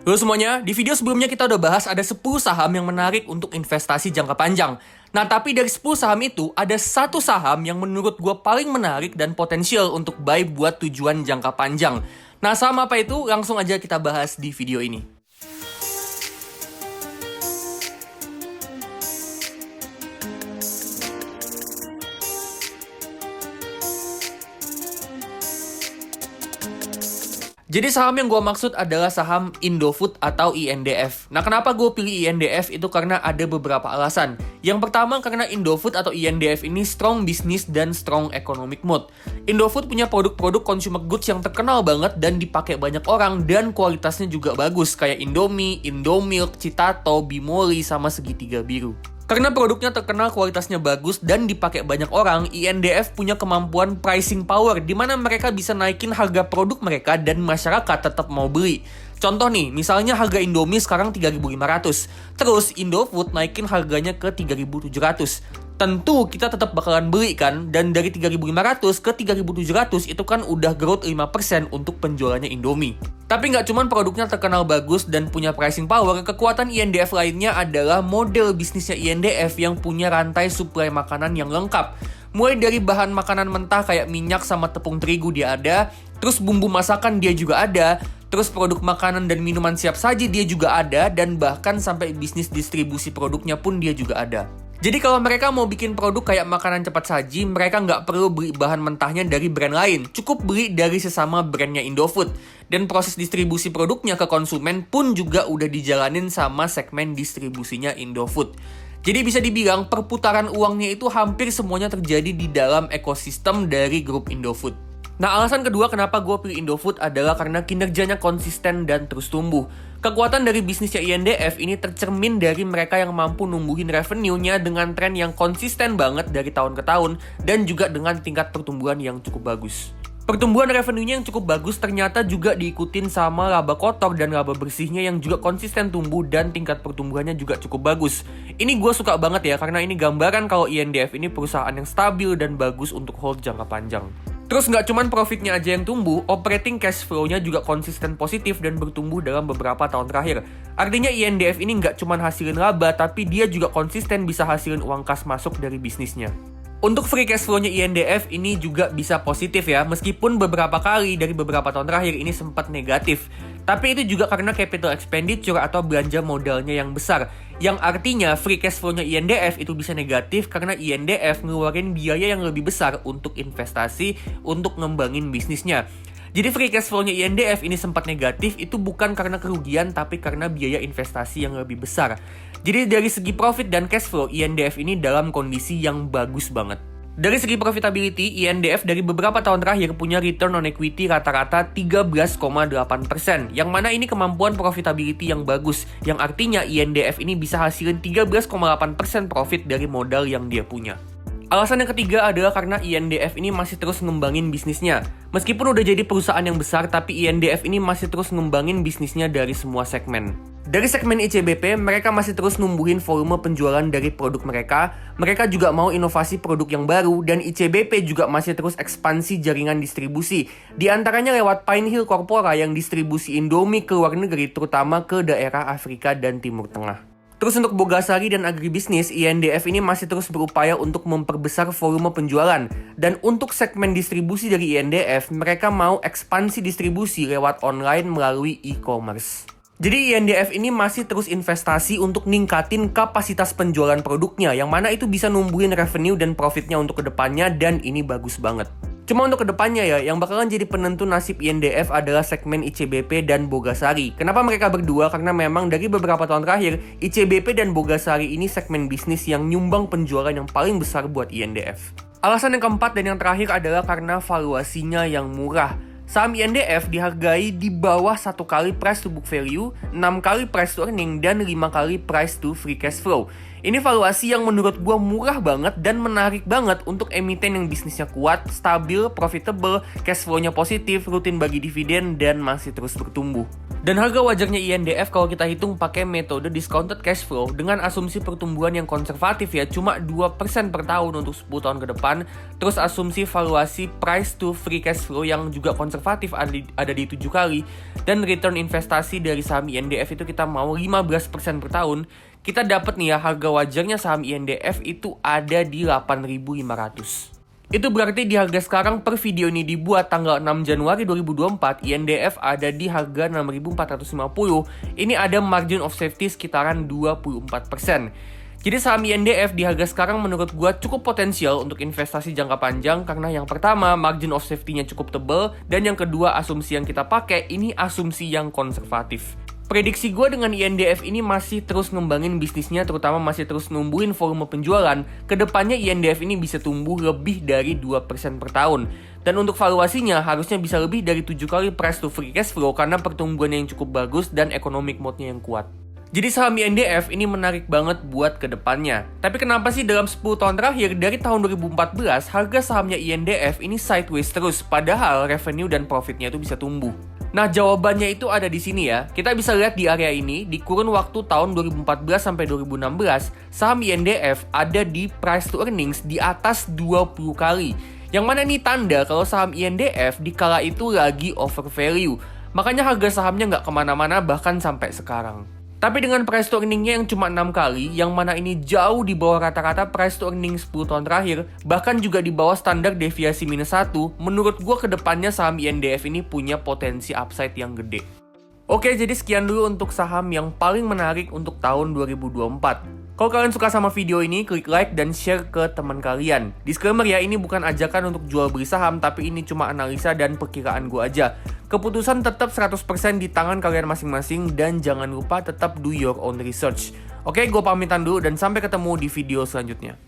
Halo semuanya, di video sebelumnya kita udah bahas ada 10 saham yang menarik untuk investasi jangka panjang. Nah, tapi dari 10 saham itu, ada satu saham yang menurut gue paling menarik dan potensial untuk buy buat tujuan jangka panjang. Nah, saham apa itu? Langsung aja kita bahas di video ini. Jadi saham yang gue maksud adalah saham Indofood atau INDF. Nah, kenapa gue pilih INDF itu karena ada beberapa alasan. Yang pertama karena Indofood atau INDF ini strong business dan strong economic mood. Indofood punya produk-produk consumer goods yang terkenal banget dan dipakai banyak orang dan kualitasnya juga bagus kayak Indomie, Indomilk, Citato, Bimoli, sama segitiga biru. Karena produknya terkenal kualitasnya bagus dan dipakai banyak orang, INDF punya kemampuan pricing power di mana mereka bisa naikin harga produk mereka dan masyarakat tetap mau beli. Contoh nih, misalnya harga Indomie sekarang 3.500, terus Indofood naikin harganya ke 3.700. Tentu kita tetap bakalan beli kan, dan dari 3.500 ke 3.700 itu kan udah growth 5% untuk penjualannya Indomie. Tapi nggak cuma produknya terkenal bagus dan punya pricing power, kekuatan INDF lainnya adalah model bisnisnya INDF yang punya rantai suplai makanan yang lengkap. Mulai dari bahan makanan mentah kayak minyak sama tepung terigu dia ada, terus bumbu masakan dia juga ada, terus produk makanan dan minuman siap saji dia juga ada, dan bahkan sampai bisnis distribusi produknya pun dia juga ada. Jadi kalau mereka mau bikin produk kayak makanan cepat saji, mereka nggak perlu beli bahan mentahnya dari brand lain. Cukup beli dari sesama brandnya Indofood. Dan proses distribusi produknya ke konsumen pun juga udah dijalanin sama segmen distribusinya Indofood. Jadi bisa dibilang perputaran uangnya itu hampir semuanya terjadi di dalam ekosistem dari grup Indofood. Nah, alasan kedua kenapa gue pilih Indofood adalah karena kinerjanya konsisten dan terus tumbuh. Kekuatan dari bisnisnya INDF ini tercermin dari mereka yang mampu numbuhin revenue-nya dengan tren yang konsisten banget dari tahun ke tahun dan juga dengan tingkat pertumbuhan yang cukup bagus. Pertumbuhan revenue-nya yang cukup bagus ternyata juga diikutin sama laba kotor dan laba bersihnya yang juga konsisten tumbuh dan tingkat pertumbuhannya juga cukup bagus. Ini gue suka banget ya karena ini gambaran kalau INDF ini perusahaan yang stabil dan bagus untuk hold jangka panjang. Terus nggak cuma profitnya aja yang tumbuh, operating cash flow-nya juga konsisten positif dan bertumbuh dalam beberapa tahun terakhir. Artinya INDF ini nggak cuma hasilin laba, tapi dia juga konsisten bisa hasilin uang kas masuk dari bisnisnya. Untuk free cash flow-nya INDF ini juga bisa positif ya, meskipun beberapa kali dari beberapa tahun terakhir ini sempat negatif. Tapi itu juga karena capital expenditure atau belanja modalnya yang besar. Yang artinya free cash flow-nya INDF itu bisa negatif karena INDF ngeluarin biaya yang lebih besar untuk investasi, untuk ngembangin bisnisnya. Jadi free cash flow-nya INDF ini sempat negatif itu bukan karena kerugian tapi karena biaya investasi yang lebih besar. Jadi dari segi profit dan cash flow, INDF ini dalam kondisi yang bagus banget. Dari segi profitability, INDF dari beberapa tahun terakhir punya return on equity rata-rata 13,8%, yang mana ini kemampuan profitability yang bagus, yang artinya INDF ini bisa hasilin 13,8% profit dari modal yang dia punya. Alasan yang ketiga adalah karena INDF ini masih terus ngembangin bisnisnya. Meskipun udah jadi perusahaan yang besar, tapi INDF ini masih terus ngembangin bisnisnya dari semua segmen. Dari segmen ICBP, mereka masih terus numbuhin volume penjualan dari produk mereka. Mereka juga mau inovasi produk yang baru, dan ICBP juga masih terus ekspansi jaringan distribusi. Di antaranya lewat Pine Hill Corpora yang distribusi Indomie ke luar negeri, terutama ke daerah Afrika dan Timur Tengah. Terus untuk Bogasari dan agribisnis, INDF ini masih terus berupaya untuk memperbesar volume penjualan. Dan untuk segmen distribusi dari INDF, mereka mau ekspansi distribusi lewat online melalui e-commerce. Jadi INDF ini masih terus investasi untuk ningkatin kapasitas penjualan produknya, yang mana itu bisa numbuhin revenue dan profitnya untuk kedepannya, dan ini bagus banget. Cuma untuk kedepannya ya, yang bakalan jadi penentu nasib INDF adalah segmen ICBP dan Bogasari. Kenapa mereka berdua? Karena memang dari beberapa tahun terakhir, ICBP dan Bogasari ini segmen bisnis yang nyumbang penjualan yang paling besar buat INDF. Alasan yang keempat dan yang terakhir adalah karena valuasinya yang murah. Saham INDF dihargai di bawah 1 kali price to book value, 6 kali price to earning, dan 5 kali price to free cash flow. Ini valuasi yang menurut gue murah banget dan menarik banget untuk emiten yang bisnisnya kuat, stabil, profitable, cash flow-nya positif, rutin bagi dividen, dan masih terus bertumbuh. Dan harga wajarnya INDF kalau kita hitung pakai metode discounted cash flow dengan asumsi pertumbuhan yang konservatif ya, cuma 2% per tahun untuk 10 tahun ke depan. Terus asumsi valuasi price to free cash flow yang juga konservatif ada di 7 kali. Dan return investasi dari saham INDF itu kita mau 15% per tahun. Kita dapat nih ya, harga wajarnya saham INDF itu ada di 8.500. Itu berarti di harga sekarang per video ini dibuat tanggal 6 Januari 2024, INDF ada di harga 6.450. Ini ada margin of safety sekitaran 24%. Jadi saham INDF di harga sekarang menurut gua cukup potensial untuk investasi jangka panjang karena yang pertama margin of safety-nya cukup tebal, dan yang kedua asumsi yang kita pakai ini asumsi yang konservatif. Prediksi gue dengan INDF ini masih terus ngembangin bisnisnya, terutama masih terus numbuhin volume penjualan. Kedepannya INDF ini bisa tumbuh lebih dari 2% per tahun. Dan untuk valuasinya harusnya bisa lebih dari 7 kali price to free cash flow karena pertumbuhannya yang cukup bagus dan economic mode-nya yang kuat. Jadi saham INDF ini menarik banget buat kedepannya. Tapi kenapa sih dalam 10 tahun terakhir dari tahun 2014 harga sahamnya INDF ini sideways terus padahal revenue dan profitnya itu bisa tumbuh? Nah, jawabannya itu ada di sini ya. Kita bisa lihat di area ini, di kurun waktu tahun 2014 sampai 2016, saham INDF ada di price to earnings di atas 20 kali. Yang mana ini tanda kalau saham INDF di kala itu lagi over value. Makanya harga sahamnya nggak kemana-mana bahkan sampai sekarang. Tapi dengan price to earning-nya yang cuma 6 kali, yang mana ini jauh di bawah rata-rata price to earning 10 tahun terakhir, bahkan juga di bawah standar deviasi -1, menurut gue kedepannya saham INDF ini punya potensi upside yang gede. Oke, jadi sekian dulu untuk saham yang paling menarik untuk tahun 2024. Kalau kalian suka sama video ini, klik like dan share ke teman kalian. Disclaimer ya, ini bukan ajakan untuk jual beli saham, tapi ini cuma analisa dan perkiraan gue aja. Keputusan tetap 100% di tangan kalian masing-masing dan jangan lupa tetap do your own research. Oke, gue pamitan dulu dan sampai ketemu di video selanjutnya.